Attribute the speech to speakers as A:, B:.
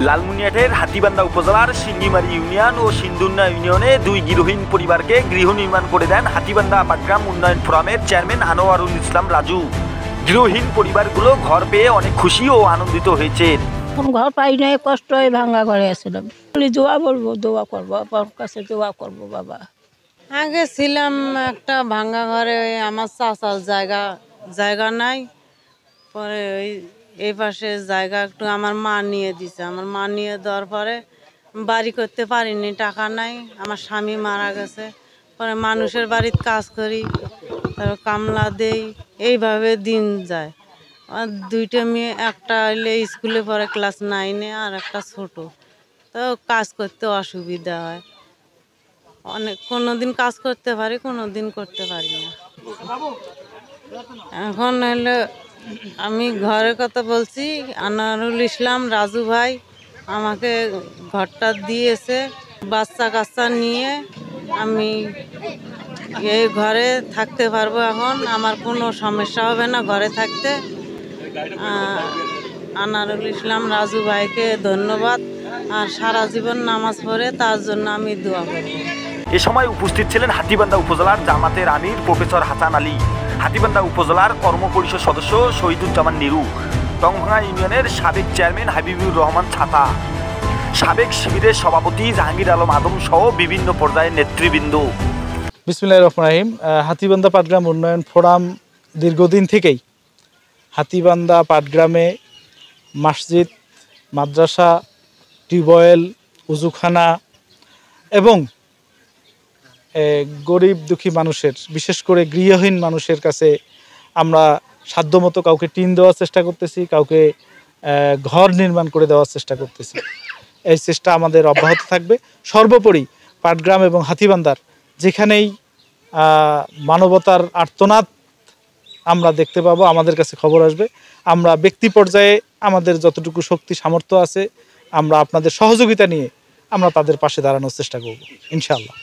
A: লালমনিরহাটের হাতীবান্ধা উপজেলার সিঙ্গিমারি ইউনিয়ন ও সিন্দুন্না ইউনিয়নে দুই গৃহহীন পরিবারকে গৃহ নির্মাণ করে দেন হাতীবান্ধা পাটগ্রাম উন্নয়ন ফোরামের চেয়ারম্যান আনোয়ারুল ইসলাম রাজু। গৃহহীন পরিবারগুলো ঘর পেয়ে অনেক খুশি ও আনন্দিত হয়েছে।
B: ঘর পাই নাই, কষ্ট হয়ে ভাঙা ঘরে আসলাম। দোয়া বলবো, দোয়া করবো, বাবার কাছে দোয়া করবো। বাবা
C: আগে ছিলাম একটা ভাঙা ঘরে, আমার চাচার জায়গা নাই, পরে এই পাশে জায়গা একটু আমার মা নিয়ে দিছে। আমার মা নিয়ে দেওয়ার পরে বাড়ি করতে পারিনি, টাকা নাই, আমার স্বামী মারা গেছে। পরে মানুষের বাড়িতে কাজ করি, তারপর কামলা দেই, এইভাবে দিন যায়। আর দুইটা মেয়ে, একটা হইলে স্কুলে পড়ে ক্লাস 9-এ, আর একটা ছোট, তো কাজ করতে অসুবিধা হয় অনেক। কোনোদিন কাজ করতে পারি, কোনোদিন করতে পারি না। এখন হলো আমি ঘরের কথা বলছি, আনোয়ারুল ইসলাম রাজু ভাই আমাকে ঘরটা দিয়েছে। বাচ্চা কাচ্চা নিয়ে আমি এই ঘরে থাকতে পারবো। এখন আমার কোনো সমস্যা হবে না ঘরে থাকতে। আনোয়ারুল ইসলাম রাজু ভাইকে ধন্যবাদ, আর সারা জীবন নামাজ পড়ে তার জন্য আমি দোয়া করব।
A: এ সময় উপস্থিত ছিলেন হাতীবান্ধা উপজেলার জামাতের আমির প্রফেসর হাসান আলী, হাতীবান্ধা উপজেলার কর্ম পরিষদ সদস্য শহীদুজ্জামান নিরু, টংভাঙা ইউনিয়নের সাবেক চেয়ারম্যান হাবিবুর রহমান ছাতা, সাবেক শিবিরের সভাপতি জাহাঙ্গীর আলম আদম সহ বিভিন্ন পর্যায়ের নেতৃবৃন্দ।
D: বিসমিল্লাহির রহমানির রহিম। হাতীবান্ধা পাটগ্রাম উন্নয়ন ফোরাম দীর্ঘদিন থেকেই হাতীবান্ধা পাটগ্রামে মসজিদ, মাদ্রাসা, টিউবওয়েল, উজুখানা এবং গরিব দুঃখী মানুষের, বিশেষ করে গৃহহীন মানুষের কাছে আমরা সাধ্যমতো কাউকে টিন দেওয়ার চেষ্টা করতেছি, কাউকে ঘর নির্মাণ করে দেওয়ার চেষ্টা করতেছি। এই চেষ্টা আমাদের অব্যাহত থাকবে। সর্বোপরি পাটগ্রাম এবং হাতীবান্ধার যেখানেই মানবতার আর্তনাদ আমরা দেখতে পাবো, আমাদের কাছে খবর আসবে। আমরা ব্যক্তি পর্যায়ে আমাদের যতটুকু শক্তি সামর্থ্য আছে, আমরা আপনাদের সহযোগিতা নিয়ে আমরা তাদের পাশে দাঁড়ানোর চেষ্টা করব ইনশাআল্লাহ।